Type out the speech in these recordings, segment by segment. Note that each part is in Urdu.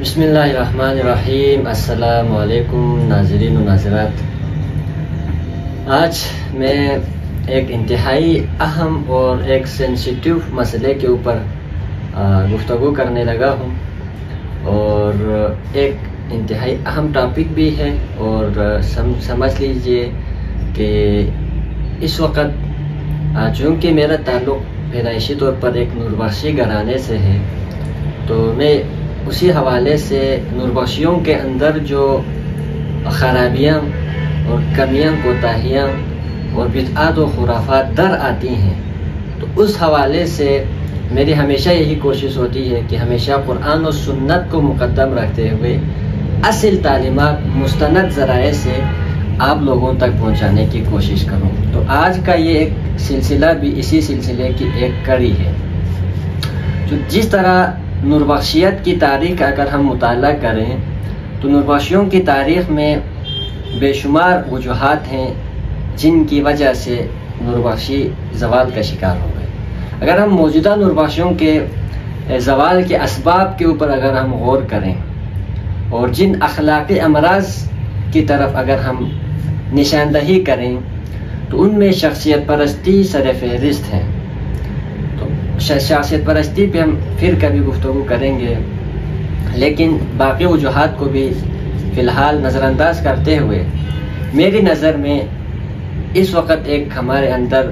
بسم اللہ الرحمن الرحیم۔ السلام علیکم ناظرین و ناظرات۔ آج میں ایک انتہائی اہم اور ایک سینسیٹیو مسئلے کے اوپر گفتگو کرنے لگا ہوں، اور ایک انتہائی اہم ٹاپک بھی ہے، اور سمجھ لیجئے کہ اس وقت چونکہ میرا تعلق پیدائشی طور پر ایک نوربخشی گھرانے سے ہے، تو میں اسی حوالے سے نوربخشیوں کے اندر جو خرابیاں اور کمیاں کوتاہیاں اور بدعات و خرافات در آتی ہیں، تو اس حوالے سے میری ہمیشہ یہی کوشش ہوتی ہے کہ ہمیشہ قرآن و سنت کو مقدم رکھتے ہوئے اصل تعلیمات مستند ذرائع سے آپ لوگوں تک پہنچانے کی کوشش کروں۔ تو آج کا یہ ایک سلسلہ بھی اسی سلسلے کی ایک کڑی ہے۔ جو جس طرح نوربخشیت کی تاریخ اگر ہم مطالعہ کریں تو نوربخشیوں کی تاریخ میں بے شمار وجوہات ہیں جن کی وجہ سے نوربخشی زوال کا شکار ہو گئے۔ اگر ہم موجودہ نوربخشیوں کے زوال کے اسباب کے اوپر اگر ہم غور کریں اور جن اخلاقی امراض کی طرف اگر ہم نشاندہی کریں تو ان میں شخصیت پرستی سر فہرست ہے۔ تو شخصیت پرستی پہ ہم پھر کبھی گفتگو کریں گے، لیکن باقی وجوہات کو بھی فی الحال نظر انداز کرتے ہوئے میری نظر میں اس وقت ایک ہمارے اندر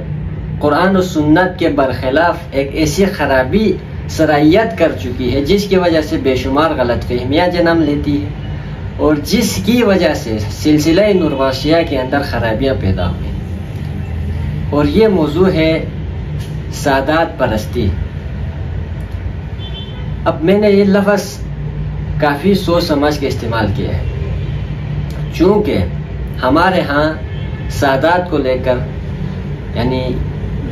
قرآن و سنت کے برخلاف ایک ایسی خرابی سرایت کر چکی ہے جس کی وجہ سے بے شمار غلط فہمیاں جنم لیتی ہے، اور جس کی وجہ سے سلسلہ نوربخشیہ کے اندر خرابیاں پیدا ہوئی، اور یہ موضوع ہے سادات پرستی۔ اب میں نے یہ لفظ کافی سوچ سمجھ کے استعمال کیا ہے، چونکہ ہمارے ہاں سادات کو لے کر یعنی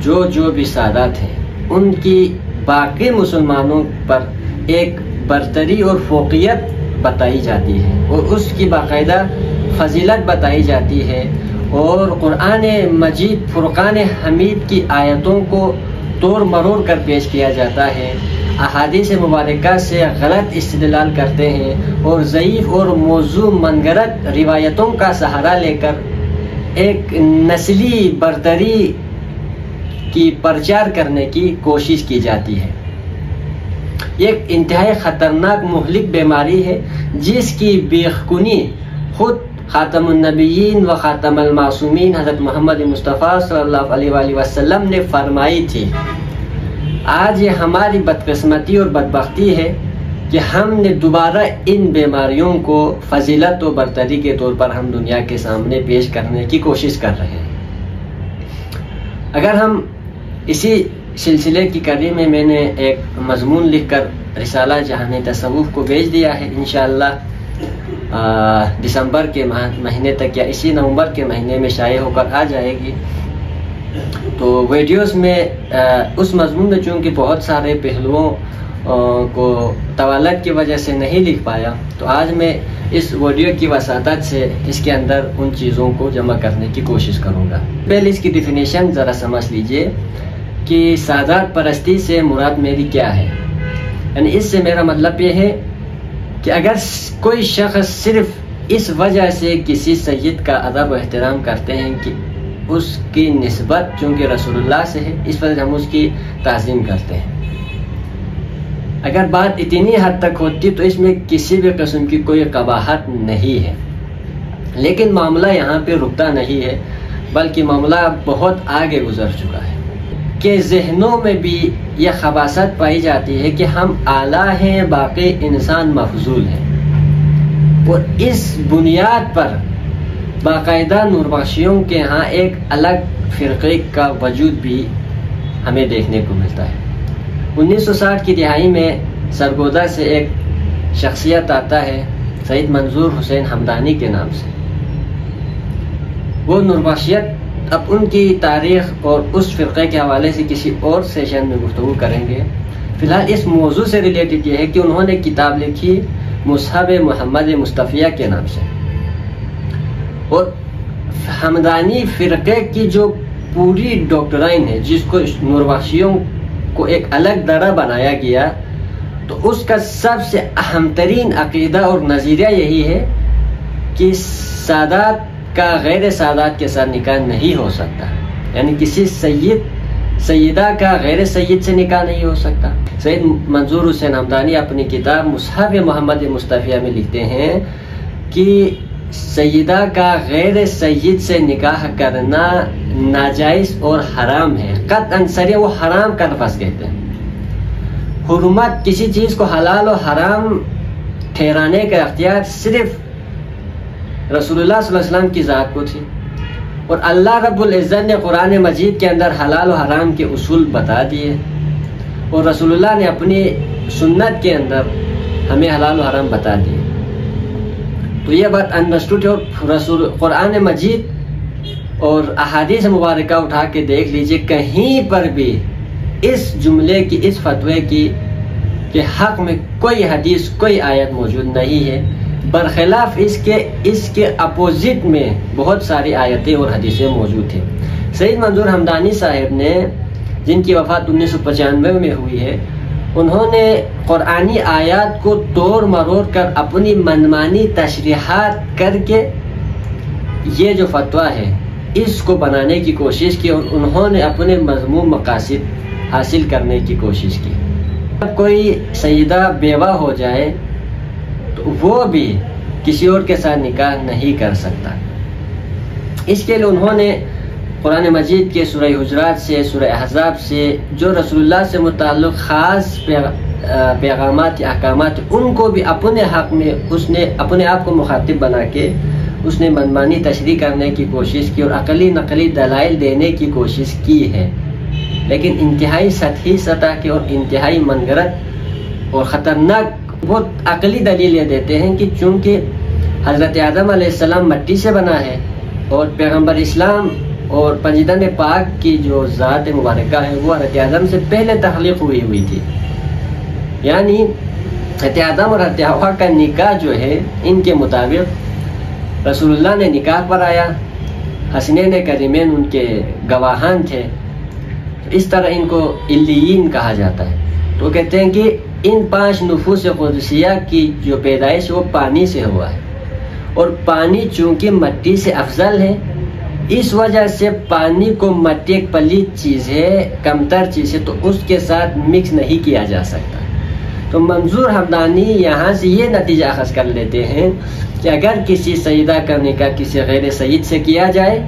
جو بھی سادات ہیں ان کی باقی مسلمانوں پر ایک برتری اور فوقیت بتائی جاتی ہے، اور اس کی باقاعدہ فضیلت بتائی جاتی ہے، اور قرآن مجید فرقان حمید کی آیتوں کو توڑ مروڑ کر پیش کیا جاتا ہے، احادیث مبارکہ سے غلط استدلال کرتے ہیں، اور ضعیف اور موضوع منگرت روایتوں کا سہارا لے کر ایک نسلی برتری کی پرچار کرنے کی کوشش کی جاتی ہے۔ یہ ایک انتہائی خطرناک مہلک بیماری ہے جس کی بیخ-کنی خود خاتم النبیین و خاتم المعصومین حضرت محمد مصطفیٰ صلی اللہ علیہ وآلہ وسلم نے فرمائی تھی۔ آج یہ ہماری بدقسمتی اور بدبختی ہے کہ ہم نے دوبارہ ان بیماریوں کو فضیلت و برتری کے طور پر ہم دنیا کے سامنے پیش کرنے کی کوشش کر رہے ہیں۔ اگر ہم اسی سلسلے کی کڑی میں نے ایک مضمون لکھ کر رسالہ جہان تصوف کو بھیج دیا ہے، انشاءاللہ دسمبر کے مہینے تک یا اسی نومبر کے مہینے میں شائع ہو کر آ جائے گی۔ تو ویڈیوز میں اس مضمون میں چونکہ بہت سارے پہلوؤں کو طوالت کی وجہ سے نہیں لکھ پایا، تو آج میں اس ویڈیو کی وساطت سے اس کے اندر ان چیزوں کو جمع کرنے کی کوشش کروں گا۔ پہلے اس کی ڈیفینیشن ذرا سمجھ لیجئے کہ سادات پرستی سے مراد میری کیا ہے۔ یعنی اس سے میرا مطلب یہ ہے کہ اگر کوئی شخص صرف اس وجہ سے کسی سید کا ادب و احترام کرتے ہیں کہ اس کی نسبت چونکہ رسول اللہ سے ہے، اس وجہ سے ہم اس کی تعظیم کرتے ہیں، اگر بات اتنی حد تک ہوتی تو اس میں کسی بھی قسم کی کوئی قباحت نہیں ہے، لیکن معاملہ یہاں پہ رکتا نہیں ہے، بلکہ معاملہ بہت آگے گزر چکا ہے کہ ذہنوں میں بھی یہ خباثت پائی جاتی ہے کہ ہم اعلیٰ ہیں، باقی انسان مفضول ہیں، اور اس بنیاد پر باقاعدہ نوربخشیوں کے ہاں ایک الگ فرقے کا وجود بھی ہمیں دیکھنے کو ملتا ہے۔ 1960 کی دہائی میں سرگودا سے ایک شخصیت آتا ہے سید منظور حسین ہمدانی کے نام سے۔ وہ نوربخشیت اب ان کی تاریخ اور اس فرقے کے حوالے سے کسی اور سیشن میں گفتگو کریں گے۔ فی الحال اس موضوع سے ریلیٹڈ یہ ہے کہ انہوں نے کتاب لکھی مصحف محمد مصطفیہ کے نام سے، اور ہمدانی فرقے کی جو پوری ڈاکٹرائن ہے جس کو نوربخشیوں کو ایک الگ درہ بنایا گیا، تو اس کا سب سے اہم ترین عقیدہ اور نظریہ یہی ہے کہ سادات کا غیر سادات کے ساتھ نکاح نہیں ہو سکتا، یعنی کسی سیدہ کا غیر سید سے نکاح نہیں ہو سکتا۔ سید منظور حسین ہمدانی اپنی کتاب مصحف محمد مصطفیہ میں لکھتے ہیں کہ سیدہ کا غیر سید سے نکاح کرنا ناجائز اور حرام ہے، قطعاً صریح وہ حرام کا لفظ کہتے ہیں۔ حرمت کسی چیز کو حلال و حرام ٹھہرانے کا اختیار صرف رسول اللہ صلی اللہ علیہ وسلم کی ذات کو تھی، اور اللہ رب العزت نے قرآن مجید کے اندر حلال و حرام کے اصول بتا دیے، اور رسول اللہ نے اپنی سنت کے اندر ہمیں حلال و حرام بتا دیے۔ تو یہ بات انڈرسٹوڈ ہے، اور قرآن مجید اور احادیث مبارکہ اٹھا کے دیکھ لیجئے، کہیں پر بھی اس جملے کی، اس فتوے کی کہ حق میں کوئی حدیث کوئی آیت موجود نہیں ہے، برخلاف اس کے اپوزٹ میں بہت ساری آیتیں اور حدیثیں موجود ہیں۔ سید منظور حمدانی صاحب نے، جن کی وفات 1995 میں ہوئی ہے، انہوں نے قرآنی آیات کو توڑ مروڑ کر اپنی منمانی تشریحات کر کے یہ جو فتویٰ ہے اس کو بنانے کی کوشش کی، اور انہوں نے اپنے مذموم مقاصد حاصل کرنے کی کوشش کی۔ جب کوئی سیدہ بیوہ ہو جائے تو وہ بھی کسی اور کے ساتھ نکاح نہیں کر سکتا۔ اس کے لیے انہوں نے قرآن مجید کے سورہ حجرات سے، سورہ احزاب سے جو رسول اللہ سے متعلق خاص پیغامات یا احکامات، ان کو بھی اپنے حق میں اس نے اپنے آپ کو مخاطب بنا کے اس نے منمانی تشریح کرنے کی کوشش کی اور عقلی نقلی دلائل دینے کی کوشش کی ہے، لیکن انتہائی سطحی سطح کے اور انتہائی منگرت اور خطرناک وہ عقلی دلیل یہ دیتے ہیں کہ چونکہ حضرت آدم علیہ السلام مٹی سے بنا ہے، اور پیغمبر اسلام اور پنجیدن پاک کی جو ذات مبارکہ ہے وہ حضرت آدم سے پہلے تخلیق ہوئی تھی، یعنی حضرت آدم اور حضرت حوا کا نکاح جو ہے ان کے مطابق رسول اللہ نے نکاح پڑھایا، حسنین کریمین ان کے گواہان تھے، اس طرح ان کو علیین کہا جاتا ہے۔ تو کہتے ہیں کہ ان 5 نفوس قدسیہ کی جو پیدائش وہ پانی سے ہوا ہے، اور پانی چونکہ مٹی سے افضل ہے، اس وجہ سے پانی کو مٹی ایک پلیت چیز ہے، کمتر چیز ہے، تو اس کے ساتھ مکس نہیں کیا جا سکتا۔ تو منظور حمدانی یہاں سے یہ نتیجہ اخذ کر لیتے ہیں کہ اگر کسی سیدہ کا نکاح کسی غیر سید سے کیا جائے،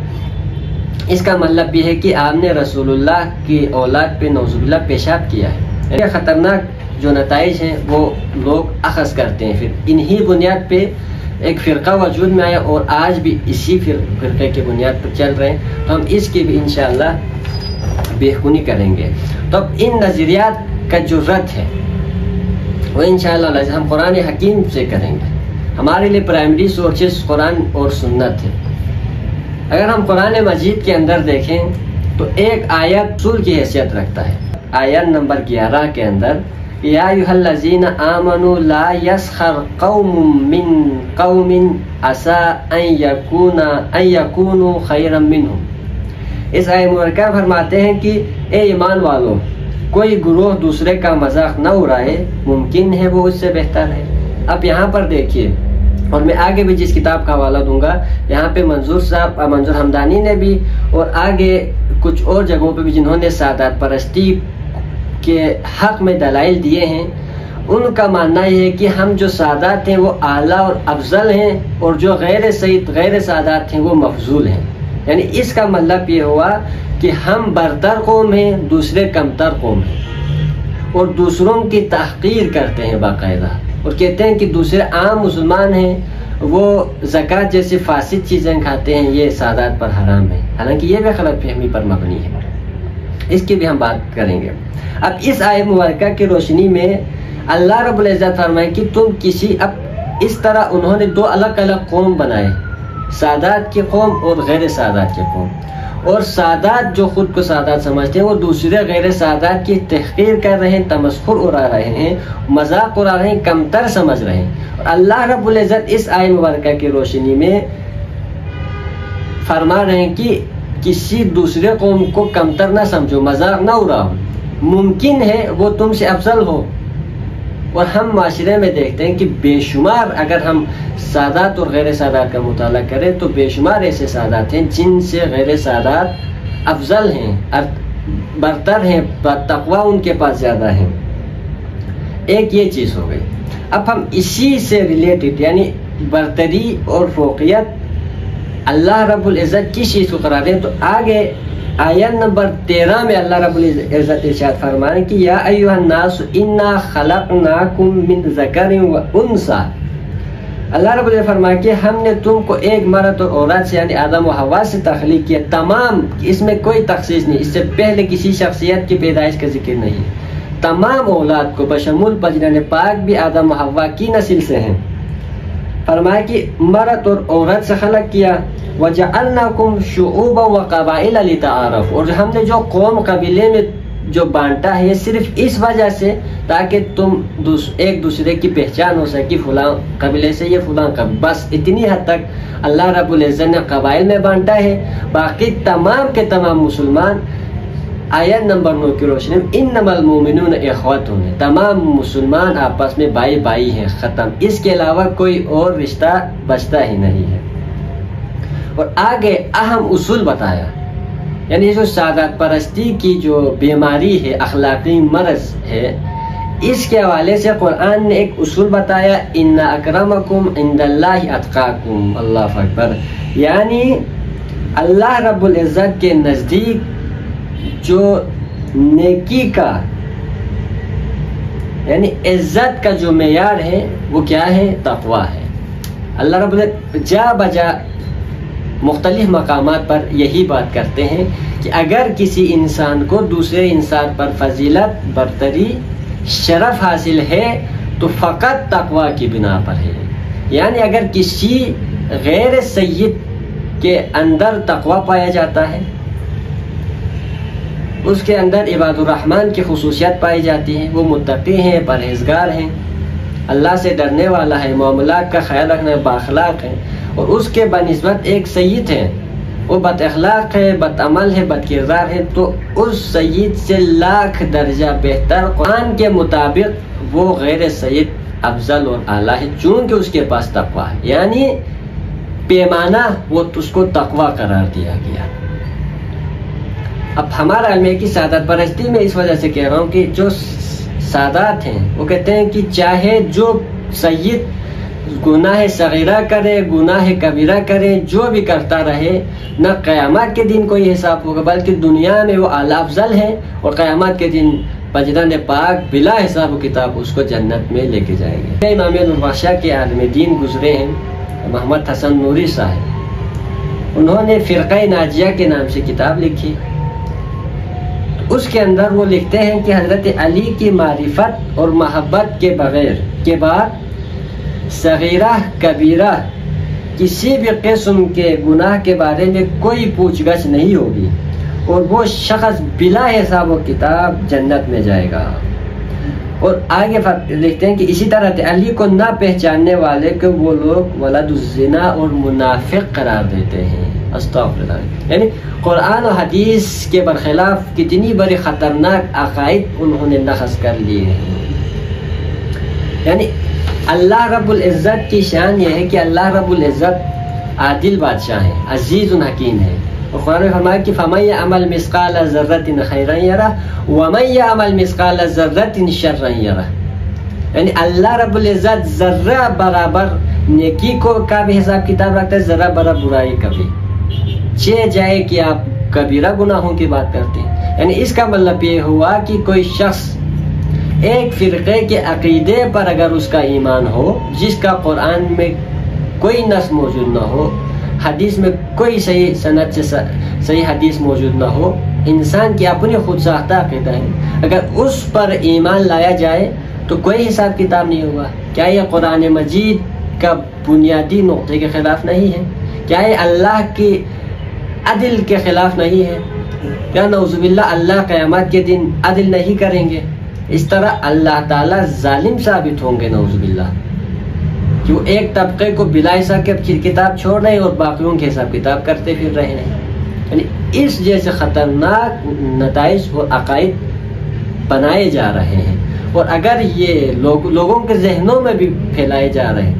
اس کا مطلب یہ ہے کہ آپ نے رسول اللہ کی اولاد پہ نعوذ باللہ پیشاب کیا ہے۔ یہ خطرناک جو نتائج ہیں وہ لوگ اخذ کرتے ہیں، پھر انہی بنیاد پہ ایک فرقہ وجود میں آیا، اور آج بھی اسی فرقے کی بنیاد پر چل رہے ہیں، تو ہم اس کی بھی انشاءاللہ بےخونی کریں گے۔ تو اب ان نظریات کا جو رد ہے وہ انشاءاللہ ہم قرآن حکیم سے کریں گے۔ ہمارے لیے پرائمری سورسز قرآن اور سنت ہے۔ اگر ہم قرآن مجید کے اندر دیکھیں تو ایک آیت اصول کی حیثیت رکھتا ہے۔ آیت نمبر 11 کے اندر یا ایھا الذین آمنوا لا یسخر قوم من قوم عسى ان یکونوا خیرا منہم۔ اس آیت مبارکہ فرماتے ہیں کہ اے ایمان والو، کوئی گروہ دوسرے کا مذاق نہ اڑائے، ممکن ہے وہ اس سے بہتر ہے۔ اب یہاں پر دیکھیے، اور میں آگے بھی جس کتاب کا حوالہ دوں گا، یہاں پہ منظور حمدانی نے بھی، اور آگے کچھ اور جگہوں پہ بھی جنہوں نے سادات پرستی کے حق میں دلائل دیے ہیں، ان کا ماننا یہ ہے کہ ہم جو سادات ہیں وہ اعلیٰ اور افضل ہیں، اور جو غیر سادات ہیں وہ مفضول ہیں۔ یعنی اس کا مطلب یہ ہوا کہ ہم برتر قوم ہیں، دوسرے کمتر قوم ہیں، اور دوسروں کی تحقیر کرتے ہیں باقاعدہ، اور کہتے ہیں کہ دوسرے عام مسلمان ہیں وہ زکوٰۃ جیسی فاسد چیزیں کھاتے ہیں، یہ سادات پر حرام ہے، حالانکہ یہ بھی غلط فہمی پر مبنی ہے۔ اس کی بھی ہم بات کریں گے۔ اب اس آیت مبارکہ کی روشنی میں اللہ رب العزت فرمائے کہ اب اس طرح انہوں نے 2 الگ الگ قوم بنائے، سادات کی قوم اور غیر سادات کی قوم، اور سادات جو خود کو سادات سمجھتے ہیں وہ دوسرے غیر سادات کی تحقیر کر رہے ہیں، تمسخر اڑا رہے ہیں، مذاق اڑا رہے ہیں، کمتر سمجھ رہے ہیں۔ اور اللہ رب العزت اس آیت مبارکہ کی روشنی میں فرما رہے ہیں کہ کسی دوسرے قوم کو کمتر نہ سمجھو، مذاق نہ اڑاؤ، ممکن ہے وہ تم سے افضل ہو، اور ہم معاشرے میں دیکھتے ہیں کہ بے شمار، اگر ہم سادات اور غیر سادات کا مطالعہ کریں تو بے شمار ایسے سادات ہیں جن سے غیر سادات افضل ہیں، برتر ہیں، تقوی ان کے پاس زیادہ ہیں۔ ایک یہ چیز ہو گئی۔ اب ہم اسی سے ریلیٹڈ یعنی برتری اور فوقیت اللہ رب العزت کی چیز کو قرار دیں تو آگے آیت نمبر 13 میں اللہ رب العزت ارشاد فرمائیں کہ یا ایھا الناس انا خلقناکم من ذکر و انثی۔ اللہ رب العزت فرمائے کہ ہم نے تم کو ایک مرد اور عورت سے یعنی آدم و حوا سے تخلیق کیا، تمام، اس میں کوئی تخصیص نہیں، اس سے پہلے کسی شخصیت کی پیدائش کا ذکر نہیں، تمام اولاد کو بشمول بجنان پاک بھی آدم و حوا کی نسل سے ہیں۔ فرمایا کہ مرد اور عورت سے خلق کیا، وَجَعَلْنَاكُمْ شُعُوبًا وَقَبَائِلَ لِتَعَارَفُوا، اور ہم نے جو قوم قبیلے میں جو بانٹا ہے یہ صرف اس وجہ سے تاکہ تم ایک دوسرے کی پہچان ہو سکے، فلاں قبیلے سے یہ فلاں قبیلے، بس اتنی حد تک اللہ رب العزت نے قبائل میں بانٹا ہے۔ باقی تمام کے تمام مسلمان آیت نمبر 9 کی روشنی میں انما المؤمنون اخوۃ، تمام مسلمان آپس میں بھائی بھائی ہیں، ختم، اس کے علاوہ کوئی اور رشتہ بچتا ہی نہیں ہے۔ اور آگے اہم اصول بتایا، یعنی جو سادات پرستی کی جو بیماری ہے، اخلاقی مرض ہے، اس کے حوالے سے قرآن نے ایک اصول بتایا، ان اکرمکم عند اللہ اتقاکم، اللہ اکبر، یعنی اللہ رب العزت کے نزدیک جو نیکی کا یعنی عزت کا جو معیار ہے وہ کیا ہے؟ تقوی ہے۔ اللہ رب العزت جا بجا مختلف مقامات پر یہی بات کرتے ہیں کہ اگر کسی انسان کو دوسرے انسان پر فضیلت، برتری، شرف حاصل ہے تو فقط تقوی کی بنا پر ہے، یعنی اگر کسی غیر سید کے اندر تقوی پایا جاتا ہے، اس کے اندر عباد الرحمن کی خصوصیت پائی جاتی ہے، وہ متقی ہیں، پرہیزگار ہیں، اللہ سے ڈرنے والا ہے، معاملات کا خیال رکھنا، بااخلاق ہے، اور اس کے بنسبت ایک سید ہے، وہ بد اخلاق ہے، بد عمل ہے، بد کردار ہے، تو اس سید سے لاکھ درجہ بہتر قرآن کے مطابق وہ غیر سید افضل اور اعلیٰ ہے، چونکہ اس کے پاس تقوی ہے، یعنی پیمانہ وہ اس کو تقوی قرار دیا گیا۔ اب ہمارا علم ہے کہ سادات پرستی میں اس وجہ سے کہہ رہا ہوں کہ جو سادات ہیں وہ کہتے ہیں کہ چاہے جو سید گناہ صغیرہ کرے، گناہ کبیرہ کرے، جو بھی کرتا رہے، نہ قیامت کے دن کوئی حساب ہوگا، بلکہ دنیا میں وہ اعلیٰ افضل ہے، اور قیامت کے دن بجران پاک بلا حساب و کتاب اس کو جنت میں لے کے جائیں گے۔ امام البخشا کے عالم دین گزرے ہیں محمد حسن نوری صاحب، انہوں نے فرقہ ناجیہ کے نام سے کتاب لکھی، اس کے اندر وہ لکھتے ہیں کہ حضرت علی کی معرفت اور محبت کے بغیر کے بعد صغیرہ کبیرہ کسی بھی قسم کے گناہ کے بارے میں کوئی پوچھ گچھ نہیں ہوگی، اور وہ شخص بلا حساب و کتاب جنت میں جائے گا۔ اور آگے لکھتے ہیں کہ اسی طرح علی کو نہ پہچاننے والے کو وہ لوگ ولد الزنا اور منافق قرار دیتے ہیں۔ استغفر اللہ، یعنی قرآن و حدیث کے برخلاف کتنی بڑی خطرناک عقائد انہوں نے نقض کر لیے ہیں۔ یعنی اللہ رب العزت کی شان یہ ہے کہ اللہ رب العزت عادل بادشاہ ہے، عزیز حکیم ہے، اور قرآن میں فرمایا کہ فَمَن يَعْمَلْ مِثْقَالَ ذَرَّةٍ خَيْرًا يَرَهُ وَمَن يَعْمَلْ مِثْقَالَ ذَرَّةٍ شَرًّا يَرَهُ، یعنی اللہ رب العزت ذرہ برابر نیکی کو کا بھی حساب کتاب رکھتا ہے، ذرہ برابر برائی کا بھی، چہ جائے کہ آپ کبیرہ گناہوں کی بات کرتے ہیں۔ یعنی اس کا مطلب یہ ہوا کہ کوئی شخص ایک فرقے کے عقیدے پر اگر اس کا ایمان ہو، جس کا قرآن میں کوئی نص موجود نہ ہو، حدیث میں کوئی صحیح سند سے صحیح حدیث موجود نہ ہو، انسان کی اپنی خود ساختہ عقیدہ ہے، اگر اس پر ایمان لایا جائے تو کوئی حساب کتاب نہیں ہوگا۔ کیا یہ قرآن مجید کا بنیادی نقطے کے خلاف نہیں ہے؟ کیا یہ اللہ کی عدل کے خلاف نہیں ہے؟ کیا نعوذ باللہ اللہ قیامت کے دن عدل نہیں کریں گے؟ اس طرح اللہ تعالیٰ ظالم ثابت ہوں گے نعوذ باللہ، کہ وہ ایک طبقے کو بلا حساب کی کتاب چھوڑ رہے ہیں اور باقیوں کے حساب کتاب کرتے پھر رہے ہیں۔ یعنی اس جیسے خطرناک نتائج اور عقائد بنائے جا رہے ہیں، اور اگر یہ لوگوں کے ذہنوں میں بھی پھیلائے جا رہے ہیں،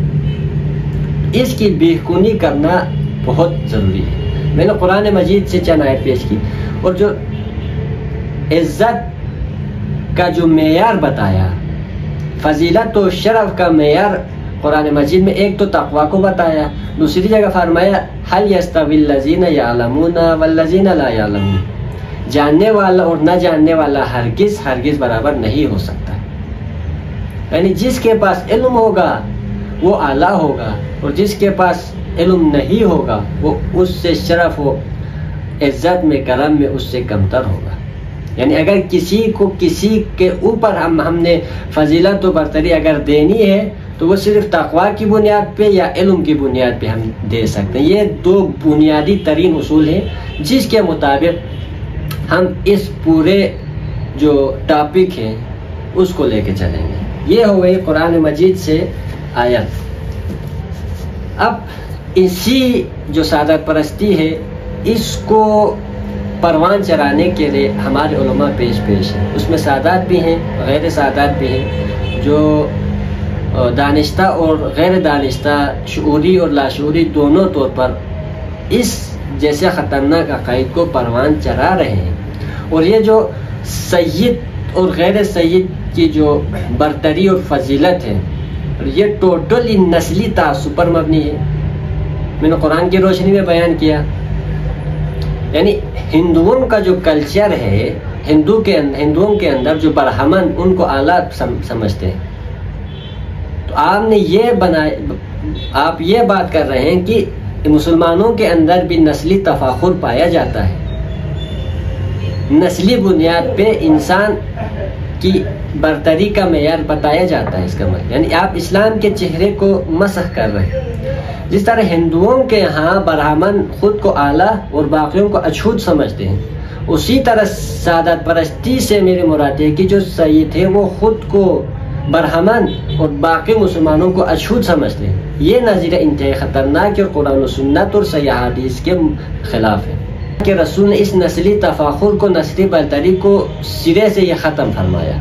اس کی بےخونی کرنا بہت ضروری ہے۔ میں نے قرآن مجید سے چند آیت پیش کی، اور جو عزت کا جو معیار بتایا، فضیلت و شرف کا معیار قرآن مجید میں ایک تو تقوی کو بتایا، دوسری جگہ فرمایا هل يستوي الذين يعلمون والذين لا يعلمون، جاننے والا اور نہ جاننے والا ہرگز برابر نہیں ہو سکتا۔ یعنی جس کے پاس علم ہوگا وہ اعلیٰ ہوگا، اور جس کے پاس علم نہیں ہوگا وہ اس سے شرف و عزت میں، کرم میں اس سے کمتر ہوگا۔ یعنی اگر کسی کو کسی کے اوپر ہم نے فضیلت و برتری اگر دینی ہے تو وہ صرف تقوی کی بنیاد پہ یا علم کی بنیاد پہ ہم دے سکتے ہیں۔ یہ دو بنیادی ترین اصول ہیں جس کے مطابق ہم اس پورے جو ٹاپک ہے اس کو لے کے چلیں گے۔ یہ ہو گئی قرآن مجید سے آیت۔ اب اسی جو سعادت پرستی ہے اس کو پروان چڑھانے کے لیے ہمارے علماء پیش ہیں، اس میں سادات بھی ہیں، غیر سادات بھی ہیں، جو دانشتہ اور غیر دانشتہ، شعوری اور لاشعوری دونوں طور پر اس جیسے خطرناک عقائد کو پروان چڑھا رہے ہیں۔ اور یہ جو سید اور غیر سید کی جو برتری اور فضیلت ہے، یہ ٹوٹلی نسلی تعصب پر مبنی ہے۔ میں نے قرآن کی روشنی میں بیان کیا، یعنی ہندوؤں کا جو کلچر ہے، ہندوؤں کے اندر جو برہمن ان کو اعلیٰ سمجھتے ہیں، تو آپ یہ بات کر رہے ہیں کہ مسلمانوں کے اندر بھی نسلی تفاخر پایا جاتا ہے، نسلی بنیاد پہ انسان کی برتری کا معیار بتایا جاتا ہے۔ اس کا مطلب یعنی آپ اسلام کے چہرے کو مسخ کر رہے ہیں۔ جس طرح ہندوؤں کے ہاں برہمن خود کو اعلیٰ اور باقیوں کو اچھوت سمجھتے ہیں، اسی طرح سعادت پرستی سے میرے مراد ہے کہ جو سید ہے وہ خود کو برہمن اور باقی مسلمانوں کو اچھوت سمجھتے ہیں۔ یہ نظریہ انتہائی خطرناک اور قرآن و سنت اور صحیح حدیث کے خلاف ہے کہ رسول نے اس نسلی تفاخر کو، نسلی برتری کو سرے سے یہ ختم فرمایا،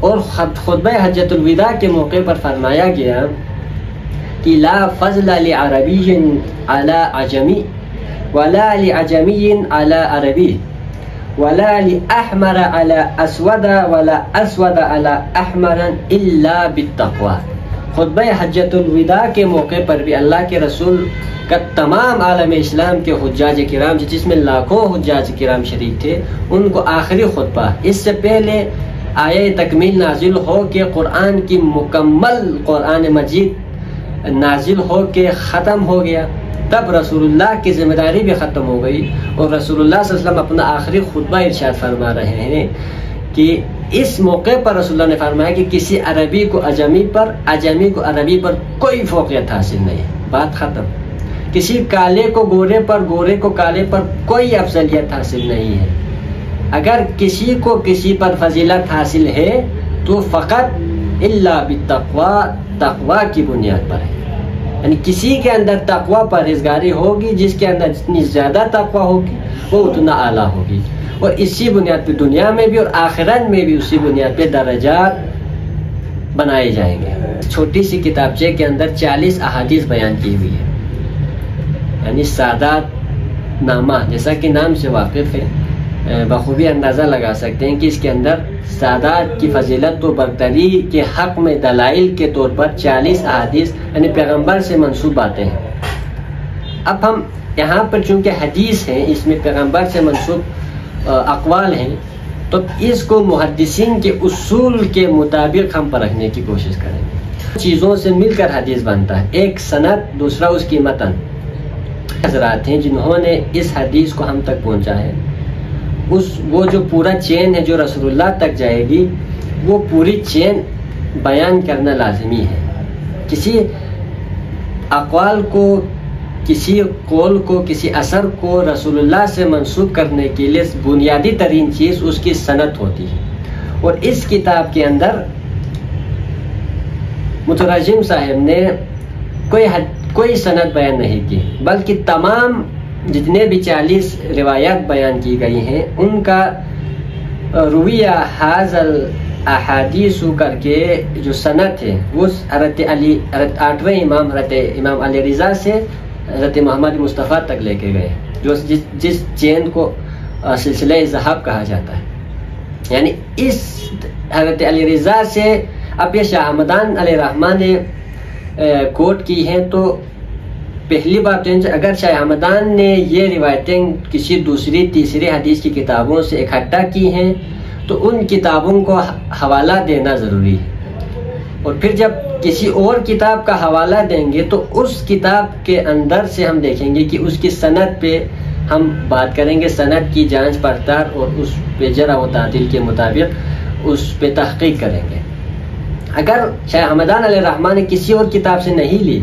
اور خطبہ حجۃ الوداع کے موقع پر فرمایا گیا کہ لا فضل لعربی علی عجمی ولا لعجمی علی عربی ولا لأحمر علی اسود ولا اسود علی احمر الا بالتقوی۔ خطبہ حجۃ الوداع کے موقع پر بھی اللہ کے رسول کا تمام عالم اسلام کے حجاج کرام، جس میں لاکھوں حجاج کرام شریک تھے، ان کو آخری خطبہ، اس سے پہلے آیہ تکمیل نازل ہو کے قرآن کی مکمل قرآن مجید نازل ہو کے ختم ہو گیا، تب رسول اللہ کی ذمہ داری بھی ختم ہو گئی، اور رسول اللہ صلی اللہ علیہ وسلم اپنا آخری خطبہ ارشاد فرما رہے ہیں کہ اس موقع پر رسول اللہ نے فرمایا کہ کسی عربی کو اجمی پر، اجمی کو عربی پر کوئی فوقیت حاصل نہیں، بات ختم۔ کسی کالے کو گورے پر، گورے کو کالے پر کوئی افضلیت حاصل نہیں ہے۔ اگر کسی کو کسی پر فضیلت حاصل ہے تو فقط الا بالتقوی، تقوی کی بنیاد پر ہے۔ یعنی کسی کے اندر تقوی پرہیزگاری ہوگی، جس کے اندر جتنی زیادہ تقوی ہوگی وہ اتنا اعلیٰ ہوگی، اور اسی بنیاد پہ دنیا میں بھی اور آخرت میں بھی اسی بنیاد پہ درجات بنائے جائیں گے۔ چھوٹی سی کتابچے کے اندر 40 احادیث بیان کی ہوئی ہے، یعنی سادات نامہ، جیسا کہ نام سے واقف ہے، بخوبی اندازہ لگا سکتے ہیں کہ اس کے اندر سادات کی فضیلت و برتری کے حق میں دلائل کے طور پر 40 احادیث یعنی پیغمبر سے منسوب باتیں ہیں۔ اب ہم یہاں پر چونکہ حدیث ہیں، اس میں پیغمبر سے منسوب اقوال ہیں، تو اس کو محدثین کے اصول کے مطابق ہم پرکھنے کی کوشش کریں گے۔ چیزوں سے مل کر حدیث بنتا ہے، ایک سند، دوسرا اس کی متن۔ حضرات ہیں جنہوں نے اس حدیث کو ہم تک پہنچا ہے، وہ جو پورا چین ہے جو رسول اللہ تک جائے گی، وہ پوری چین بیان کرنا لازمی ہے۔ کسی اقوال کو، کسی قول کو، کسی اثر کو رسول اللہ سے منسوب کرنے کے لیے بنیادی ترین چیز اس کی سند ہوتی ہے، اور اس کتاب کے اندر مترجم صاحب نے کوئی سند بیان نہیں کی، بلکہ تمام جتنے بھی 40 روایات بیان کی گئی ہیں ان کا رویہ حاضل احادیث کر کے جو سند ہے وہ حضرت علی، حضرت 8ویں امام حضرت امام علی رضا سے حضرت محمد مصطفیٰ تک لے کے گئے، جو جس چین کو سلسلہ ذہب کہا جاتا ہے. یعنی اس حضرت علی رضا سے اب یہ شاہ ہمدان علیہ الرحمٰن نے کوٹ کی ہیں. تو پہلی بات تو اگر شاہ ہمدان نے یہ روایتیں کسی دوسری تیسری حدیث کی کتابوں سے اکٹھا کی ہیں تو ان کتابوں کو حوالہ دینا ضروری ہے، اور پھر جب کسی اور کتاب کا حوالہ دیں گے تو اس کتاب کے اندر سے ہم دیکھیں گے کہ اس کی سند پہ ہم بات کریں گے، سند کی جانچ پڑتال اور اس پہ جرح و تعدیل کے مطابق اس پہ تحقیق کریں گے. اگر شاہ ہمدان علیہ الرحمٰن نے کسی اور کتاب سے نہیں لی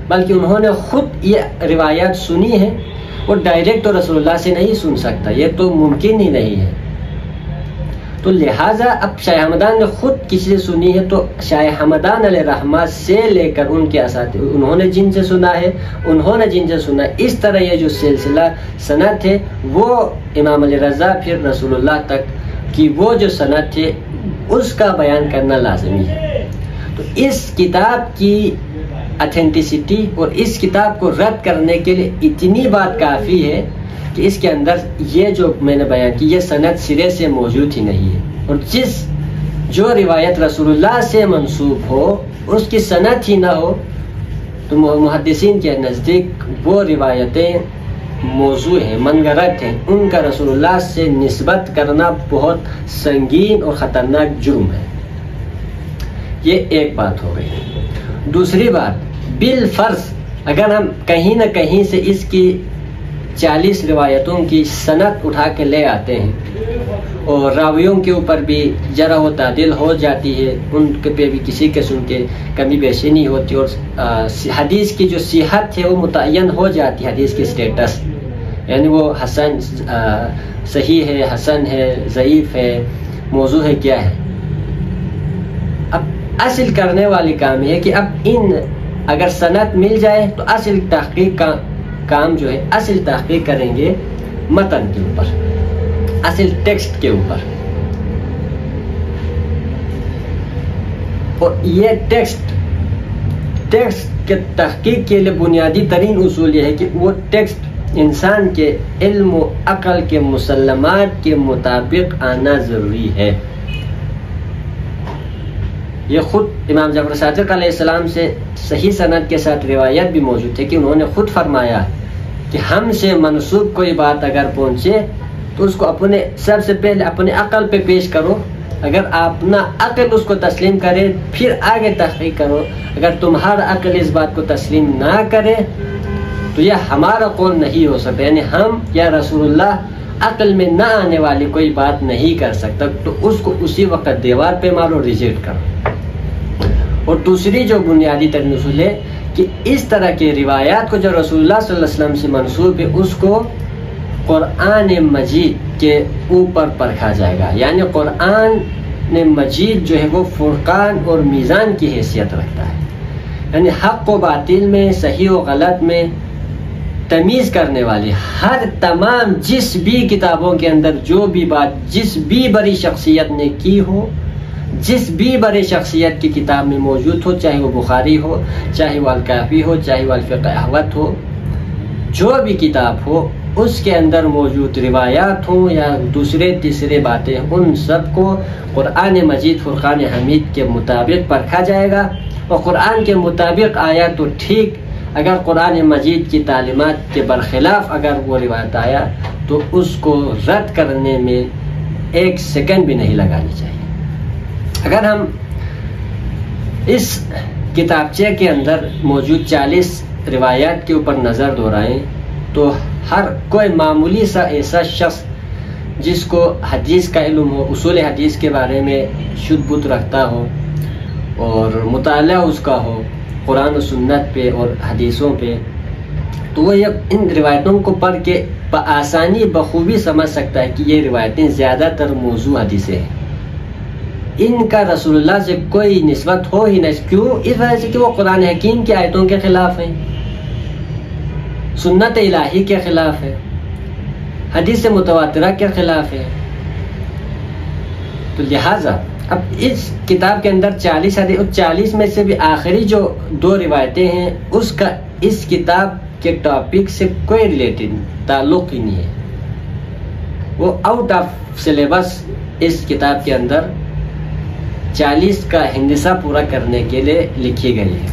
بلکہ انہوں نے خود یہ روایات سنی ہیں، وہ ڈائریکٹ تو رسول اللہ سے نہیں سن سکتا، یہ تو ممکن ہی نہیں ہے. تو لہٰذا اب شاہ ہمدان نے خود کسی سے سنی ہے تو شاہ ہمدان علیہ الرحمٰن سے لے کر ان کے اساتذہ، انہوں نے جن سے سنا ہے، انہوں نے جن سے سنا ہے، اس طرح یہ جو سلسلہ سند ہے وہ امام علی رضا پھر رسول اللہ تک کی وہ جو سند ہے اس کا بیان کرنا لازمی ہے. تو اس کتاب کی اتھینٹسٹی اور اس کتاب کو رد کرنے کے لیے اتنی بات کافی ہے کہ اس کے اندر یہ جو میں نے بیان کی یہ سند سرے سے موجود ہی نہیں ہے، اور جو روایت رسول اللہ سے منسوب ہو اس کی سند ہی نہ ہو تو محدثین کے نزدیک وہ روایتیں موضوع ہیں، منگرت ہیں، ان کا رسول اللہ سے نسبت کرنا بہت سنگین اور خطرناک جرم ہے. یہ ایک بات ہو گئی. دوسری بات، بالفرض اگر ہم کہیں نہ کہیں سے اس کی 40 روایتوں کی سند اٹھا کے لے آتے ہیں اور راویوں کے اوپر بھی جرح و تعدیل ہو جاتی ہے، ان کے پہ بھی کسی قسم کے کمی بیشی نہیں ہوتی، اور حدیث کی جو صحت ہے وہ متعین ہو جاتی ہے، حدیث کی سٹیٹس، یعنی وہ حسن صحیح ہے، حسن ہے، ضعیف ہے، موضوع ہے، کیا ہے. اب اصل کرنے والی کام یہ ہے کہ اب اگر سند مل جائے تو اصل تحقیق کا کام جو ہے، اصل تحقیق کریں گے متن کے اوپر، اصل ٹیکسٹ کے اوپر. اور یہ ٹیکسٹ کے تحقیق کے لیے بنیادی ترین اصول یہ ہے کہ وہ ٹیکسٹ انسان کے علم و عقل کے مسلمات کے مطابق آنا ضروری ہے. یہ خود امام جعفر صادق علیہ السلام سے صحیح سند کے ساتھ روایت بھی موجود ہے کہ انہوں نے خود فرمایا کہ ہم سے منسوب کوئی بات اگر پہنچے تو اس کو سب سے پہلے اپنے عقل پہ پیش کرو، اگر اپنا عقل اس کو تسلیم کرے پھر آگے تحقیق کرو. اگر تمہارا عقل اس بات کو تسلیم نہ کرے تو یہ ہمارا قول نہیں ہو سکتا، یعنی ہم یا رسول اللہ عقل میں نہ آنے والی کوئی بات نہیں کر سکتا، تو اس کو اسی وقت دیوار پہ مارو، ریجیکٹ کرو. اور دوسری جو بنیادی ترین اصول ہے کہ اس طرح کے روایات کو جو رسول اللہ صلی اللہ علیہ وسلم سے منسوب ہے اس کو قرآن مجید کے اوپر پرکھا جائے گا. یعنی قرآن مجید جو ہے وہ فرقان اور میزان کی حیثیت رکھتا ہے، یعنی حق و باطل میں، صحیح و غلط میں تمیز کرنے والی ہر تمام جس بھی کتابوں کے اندر جو بھی بات جس بھی بڑی شخصیت نے کی ہو، جس بھی بڑے شخصیت کی کتاب میں موجود ہو، چاہے وہ بخاری ہو، چاہے وہ الکافی ہو، چاہے وہ الفقہ احوت ہو، جو بھی کتاب ہو اس کے اندر موجود روایات ہوں یا دوسرے تیسرے باتیں، ان سب کو قرآن مجید فرقان حمید کے مطابق پرکھا جائے گا. اور قرآن کے مطابق آیا تو ٹھیک، اگر قرآن مجید کی تعلیمات کے برخلاف اگر وہ روایت آیا تو اس کو رد کرنے میں 1 سیکنڈ بھی نہیں لگانی چاہیے. اگر ہم اس کتابچے کے اندر موجود 40 روایات کے اوپر نظر دورائیں تو ہر کوئی معمولی سا ایسا شخص جس کو حدیث کا علم ہو، اصول حدیث کے بارے میں شدھ بت رکھتا ہو اور مطالعہ اس کا ہو قرآن و سنت پہ اور حدیثوں پہ، تو وہ ان روایتوں کو پڑھ کے بآسانی بخوبی سمجھ سکتا ہے کہ یہ روایتیں زیادہ تر موضوع حدیثیں ہیں، ان کا رسول اللہ سے کوئی نسبت ہو ہی نہیں. کیوں؟ اس وجہ سے کہ وہ قرآن حکیم کی آیتوں کے خلاف ہیں، سنت الہی کے خلاف ہے، حدیث متواترہ کے خلاف ہے. تو لہٰذا اب اس کتاب کے اندر 40 حدیث، 40 میں سے بھی آخری جو 2 روایتیں ہیں اس کا اس کتاب کے ٹاپک سے کوئی ریلیٹڈ تعلق ہی نہیں ہے، وہ آؤٹ آف سلیبس اس کتاب کے اندر 40 کا ہندسہ پورا کرنے کے لیے لکھی گئی ہے۔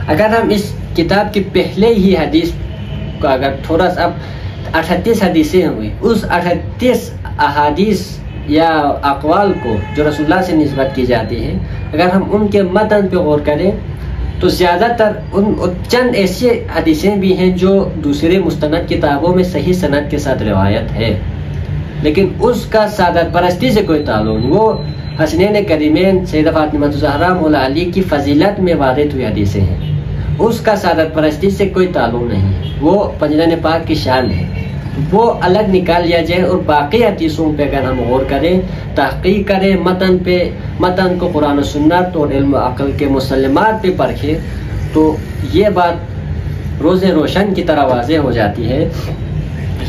اگر ہم اس کتاب کی پہلے ہی حدیث کو اگر تھوڑا سا، اب 38 حدیثیں ہوئی، اس 38 احادیث یا اقوال کو جو رسول اللہ سے نسبت کی جاتی ہے، اگر ہم ان کے متن پہ غور کریں تو زیادہ تر چند ایسی حدیثیں بھی ہیں جو دوسرے مستند کتابوں میں صحیح سند کے ساتھ روایت ہے، لیکن اس کا سعادت پرستی سے کوئی تعلق نہیں۔ وہ حسنین کریمین سیدہ فاطمہ الزہرا مولا علی کی فضیلت میں وارد ہوئی حدیثیں ہیں، اس کا سعادت پرستی سے کوئی تعلق نہیں ہے، وہ پنجران پاک کی شان ہے، وہ الگ نکال لیا جائے اور باقی حدیثوں پہ اگر ہم غور کریں، تحقیق کریں، متن کو قرآن و سنت اور علم و عقل کے مسلمات پہ پرکھیں تو یہ بات روز روشن کی طرح واضح ہو جاتی ہے۔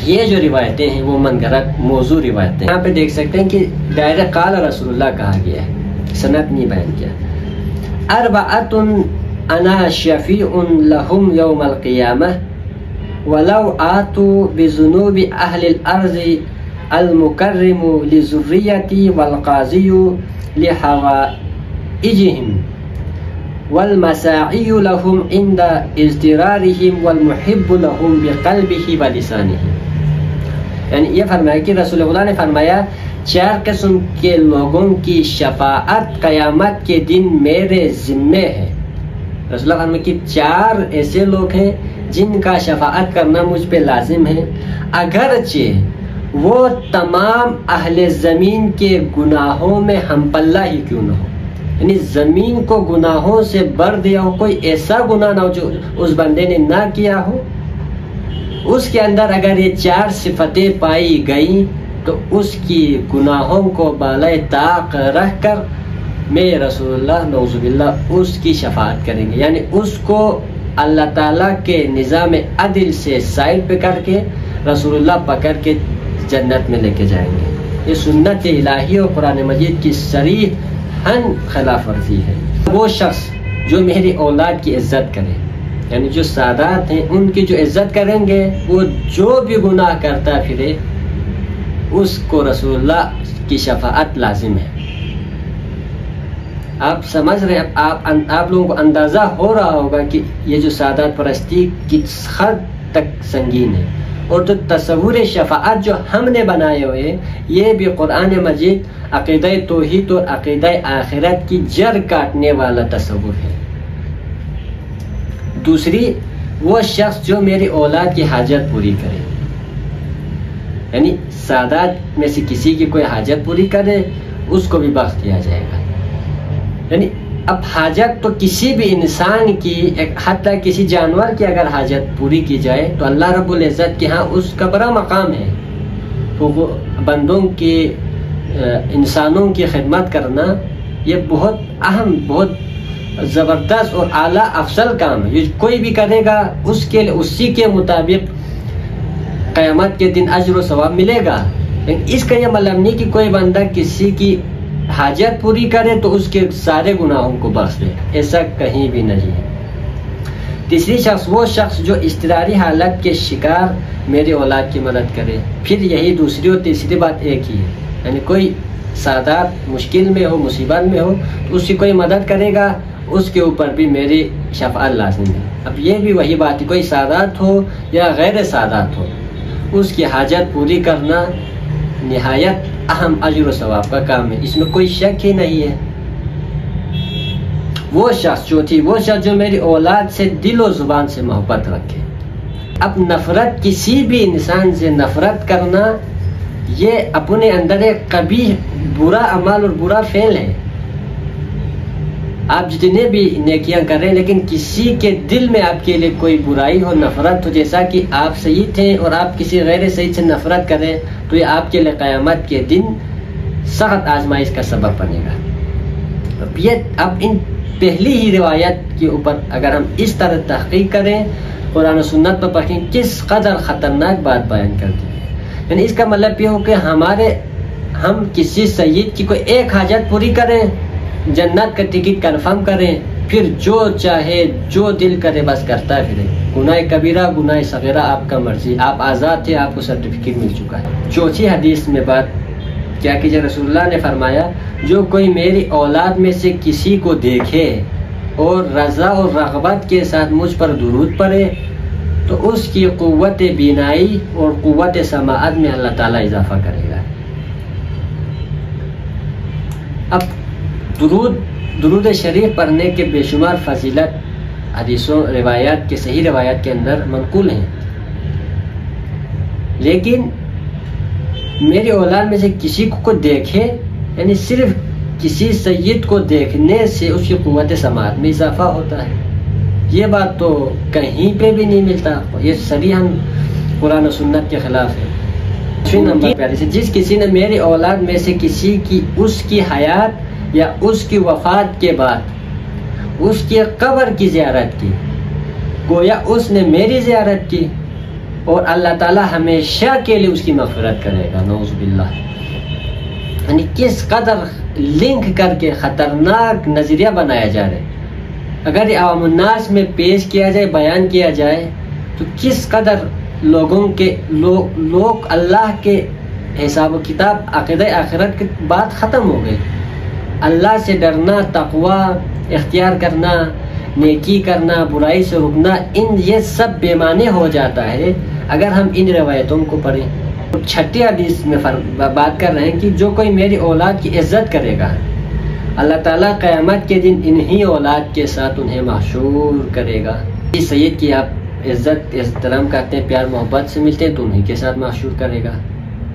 یہ جو روایتیں ہیں وہ من گھڑت موضوع روایتیں، یہاں پہ دیکھ سکتے ہیں کہ ڈائریکٹ قال رسول اللہ کہا گیا ہے، سند نہیں بیان کیا۔ اربعۃ انا شفیع لہم یوم القیامہ ولو آتوا بذنوب اہل الارض المکرم لذریتی والقاضی لحوائجہم والمساعی لہم عند اضطرارہم والمحب لہم بقلبہ ولسانہ۔ یعنی یہ فرمایا کہ رسول اللہ نے فرمایا 4 قسم کے لوگوں کی شفاعت قیامت کے دن میرے ذمے ہے۔ رسول اللہ فرمایا کہ 4 ایسے لوگ ہیں جن کا شفاعت کرنا مجھ پہ لازم ہے، اگرچہ وہ تمام اہل زمین کے گناہوں میں ہم پلہ ہی کیوں نہ ہو، یعنی زمین کو گناہوں سے بھر دیا ہو، کوئی ایسا گناہ نہ ہو جو اس بندے نے نہ کیا ہو، اس کے اندر اگر یہ 4 صفتیں پائی گئیں تو اس کی گناہوں کو بالائے طاق رکھ کر میں رسول اللہ نعوذ باللہ اس کی شفاعت کریں گے، یعنی اس کو اللہ تعالیٰ کے نظام عدل سے سائڈ پہ کر کے رسول اللہ پکڑ کے جنت میں لے کے جائیں گے۔ یہ سنت الہی اور قرآن مجید کی صریحاً خلاف ورزی ہے۔ وہ شخص جو میری اولاد کی عزت کرے، یعنی جو سادات ہیں ان کی جو عزت کریں گے، وہ جو بھی گناہ کرتا پھرے اس کو رسول اللہ کی شفاعت لازم ہے۔ آپ سمجھ رہے ہیں، آپ لوگوں کو اندازہ ہو رہا ہوگا کہ یہ جو سادات پرستی کس حد تک سنگین ہے، اور جو تصور شفاعت جو ہم نے بنائے ہوئے یہ بھی قرآن مجید عقیدہ توحید اور عقیدہ آخرت کی جڑ کاٹنے والا تصور ہے۔ دوسری، وہ شخص جو میری اولاد کی حاجت پوری کرے، یعنی سادات میں سے کسی کی کوئی حاجت پوری کرے اس کو بھی بخش دیا جائے گا۔ یعنی اب حاجت تو کسی بھی انسان کی، حتیٰ کسی جانور کی اگر حاجت پوری کی جائے تو اللہ رب العزت کے ہاں اس کا بڑا مقام ہے۔ وہ بندوں کی، انسانوں کی خدمت کرنا یہ بہت اہم، بہت زبردست اور اعلیٰ افضل کام ہے۔ یہ کوئی بھی کرے گا اس کے لیے اسی کے مطابق قیامت کے دن اجر و ثواب ملے گا، لیکن اس کا یہ مطلب نہیں کہ کوئی بندہ کسی کی حاجت پوری کرے تو اس کے سارے گناہوں کو بخش دے، ایسا کہیں بھی نہیں ہے۔ تیسری شخص، وہ شخص جو اضطراری حالت کے شکار میری اولاد کی مدد کرے۔ پھر یہی دوسری اور تیسری بات ایک ہی ہے، یعنی کوئی سادات مشکل میں ہو، مصیبت میں ہو تو اس کی کوئی مدد کرے گا، اس کے اوپر بھی میری شفاعت لازم ہے۔ اب یہ بھی وہی بات ہے، کوئی سادات ہو یا غیر سادات ہو، اس کی حاجت پوری کرنا نہایت اہم اجر و ثواب کا کام ہے، اس میں کوئی شک ہی نہیں ہے۔ وہ شخص جو میری اولاد سے دل و زبان سے محبت رکھے۔ اب نفرت، کسی بھی انسان سے نفرت کرنا یہ اپنے اندر ایک قبیح برا عمل اور برا فعل ہے۔ آپ جتنے بھی نیکیاں کر رہے ہیں لیکن کسی کے دل میں آپ کے لیے کوئی برائی ہو، نفرت ہو، جیسا کہ آپ صحیح تھے اور آپ کسی غیر صحیح سے نفرت کریں تو یہ آپ کے لیے قیامت کے دن سخت آزمائش کا سبب بنے گا۔ اب ان پہلی ہی روایت کے اوپر اگر ہم اس طرح تحقیق کریں، قرآن و سنت پر پڑھیں، کس قدر خطرناک بات بیان کرتی ہے۔ یعنی اس کا مطلب یہ ہو کہ ہم کسی سید کی کوئی ایک حاجت پوری کریں، جنت کا ٹکٹ کنفرم کریں، پھر جو چاہے جو دل کرے بس کرتا پھرے، گناہ کبیرہ گناہ صغیرہ آپ کا مرضی، آپ آزاد تھے، آپ کو سرٹیفکیٹ مل چکا ہے۔ چوتھی حدیث میں بات کیا کہ رسول اللہ نے فرمایا جو کوئی میری اولاد میں سے کسی کو دیکھے اور رضا اور رغبت کے ساتھ مجھ پر درود پڑھے تو اس کی قوت بینائی اور قوت سماعت میں اللہ تعالیٰ اضافہ کرے گا۔ اب درود شریف پڑھنے کے بے شمار فضیلت حدیثوں روایات کے صحیح روایات کے اندر منقول ہیں، لیکن میری اولاد میں سے کسی کو دیکھے یعنی صرف کسی سید کو دیکھنے سے اس کی قوت سماعت میں اضافہ ہوتا ہے، یہ بات تو کہیں پہ بھی نہیں ملتا، یہ صریحاً قرآن و سنت کے خلاف ہے۔ نمبر پیارے سے جس کسی نے میری اولاد میں سے کسی کی اس کی حیات یا اس کی وفات کے بعد اس کی قبر کی زیارت کی، گویا اس نے میری زیارت کی اور اللہ تعالیٰ ہمیشہ کے لیے اس کی مغفرت کرے گا، نعوذ باللہ۔ یعنی کس قدر لنک کر کے خطرناک نظریہ بنایا جا رہا ہے، اگر یہ عوام الناس میں پیش کیا جائے، بیان کیا جائے تو کس قدر لوگ اللہ کے حساب و کتاب عقیدہ آخرت کے بعد ختم ہو گئے۔ اللہ سے ڈرنا، تقوی اختیار کرنا، نیکی کرنا، برائی سے رکنا، یہ سب بے معنی ہو جاتا ہے اگر ہم ان روایتوں کو پڑھیں۔ چھٹی حدیث میں بات کر رہے ہیں کہ جو کوئی میری اولاد کی عزت کرے گا اللہ تعالیٰ قیامت کے دن انہی اولاد کے ساتھ انہیں محشور کرے گا۔ اس سید کی آپ عزت احترام کرتے ہیں، پیار محبت سے ملتے ہیں تو انہی کے ساتھ محشور کرے گا۔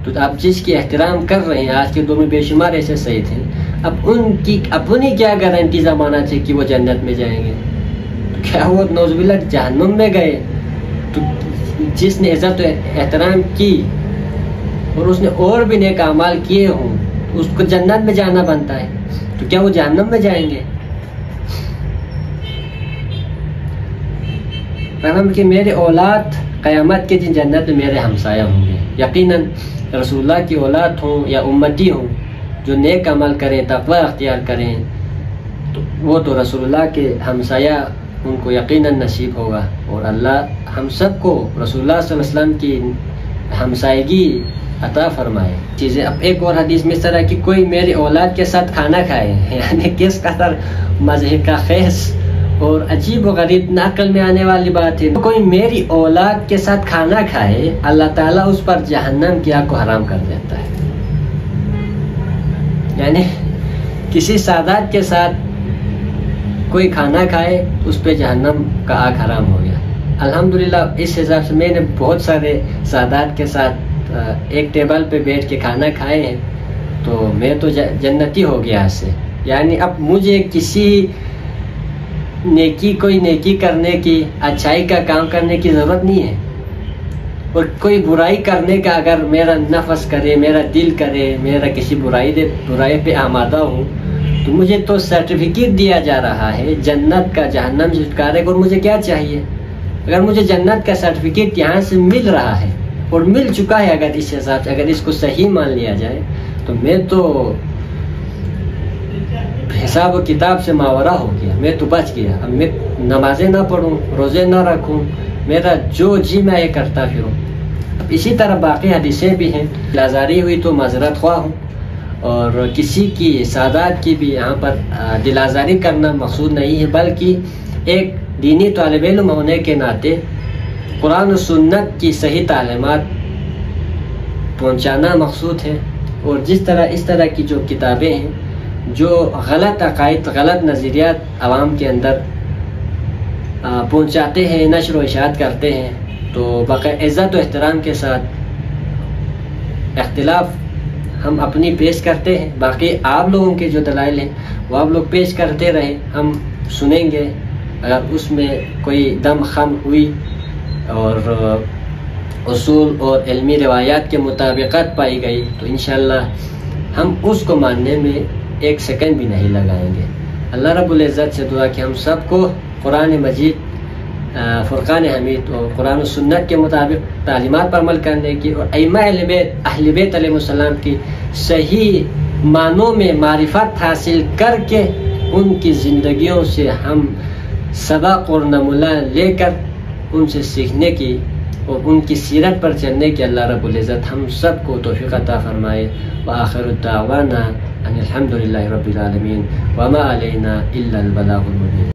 تو آپ جس کی احترام کر رہے ہیں، آج کے دور میں بے شمار ایسے سید ہیں، اب ان کی اپنی کیا گارنٹی زمانہ سے کہ وہ جنت میں جائیں گے؟ کیا وہ نعوذ باللہ جہنم میں گئے؟ تو جس نے عزت و احترام کی اور اس نے اور بھی نیک اعمال کیے ہوں اس کو جنت میں جانا بنتا ہے، تو کیا وہ جہنم میں جائیں گے؟ فرمایا کہ میرے اولاد قیامت کے دن جنت میں میرے ہمسایہ ہوں گے۔ یقیناً رسول اللہ کی اولاد ہوں یا امتی ہوں جو نیک عمل کریں، تقوی اختیار کریں، تو وہ تو رسول اللہ کے ہمسایہ ان کو یقیناً نصیب ہوگا، اور اللہ ہم سب کو رسول اللہ صلی اللہ علیہ وسلم کی ہمسائیگی عطا فرمائے۔ چیزیں اب ایک اور حدیث میں اس طرح کہ کوئی میری اولاد کے ساتھ کھانا کھائے، یعنی کس قدر مذہب کا خیز اور عجیب و غریب نقل میں آنے والی بات ہے۔ کوئی میری اولاد کے ساتھ کھانا کھائے اللہ تعالیٰ اس پر جہنم کی آگ کو حرام کر دیتا ہے۔ یعنی کسی سادات کے ساتھ کوئی کھانا کھائے اس پہ جہنم کا آگ حرام ہو گیا۔ الحمدللہ اس حساب سے میں نے بہت سارے سادات کے ساتھ ایک ٹیبل پہ بیٹھ کے کھانا کھائے ہیں، تو میں تو جنتی ہو گیا اس سے۔ یعنی اب مجھے کسی کوئی نیکی کرنے کی، اچھائی کا کام کرنے کی ضرورت نہیں ہے، اور کوئی برائی کرنے کا اگر میرا نفس کرے، میرا دل کرے، میرا کسی برائی پہ آمادہ ہوں تو مجھے تو سرٹیفکیٹ دیا جا رہا ہے جنت کا، جہنم سے چھٹکارے کا، اور مجھے کیا چاہیے؟ اگر مجھے جنت کا سرٹیفکیٹ یہاں سے مل رہا ہے اور مل چکا ہے، اگر اس حساب سے اگر اس کو صحیح مان لیا جائے تو میں تو حساب و کتاب سے ماورا ہو گیا، میں تو بچ گیا۔ اب میں نمازیں نہ پڑھوں، روزے نہ رکھوں، میرا جو جی میں یہ کرتا پھروں۔ اب اسی طرح باقی حدیثیں بھی ہیں۔ دلازاری ہوئی تو معذرت خواہ ہوں، اور کسی کی سادات کی بھی یہاں پر دلازاری کرنا مقصود نہیں ہے، بلکہ ایک دینی طالب علم ہونے کے ناطے قرآن و سنت کی صحیح تعلیمات پہنچانا مقصود ہے۔ اور اس طرح کی جو کتابیں ہیں جو غلط عقائد، غلط نظریات عوام کے اندر پہنچاتے ہیں، نشر و اشاعت کرتے ہیں، تو باقی عزت و احترام کے ساتھ اختلاف ہم اپنی پیش کرتے ہیں، باقی آپ لوگوں کے جو دلائل ہیں وہ آپ لوگ پیش کرتے رہیں، ہم سنیں گے۔ اگر اس میں کوئی دم خم ہوئی اور اصول اور علمی روایات کے مطابقت پائی گئی تو انشاءاللہ ہم اس کو ماننے میں ایک سیکنڈ بھی نہیں لگائیں گے۔ اللہ رب العزت سے دعا کہ ہم سب کو قرآن مجید فرقان حمید اور قرآن و سنت کے مطابق تعلیمات پر عمل کرنے کی، اور ائمہ اہل بیت علیہ السلام کی صحیح معنوں میں معرفت حاصل کر کے ان کی زندگیوں سے ہم سبق اور نمونہ لے کر ان سے سیکھنے کی اور ان کی سیرت پر چلنے کی اللہ رب العزت ہم سب کو توفیق عطا فرمائے۔ وآخر الدعوانا ان الحمد للہ رب العالمین وما علینا الا البلاغ المبین۔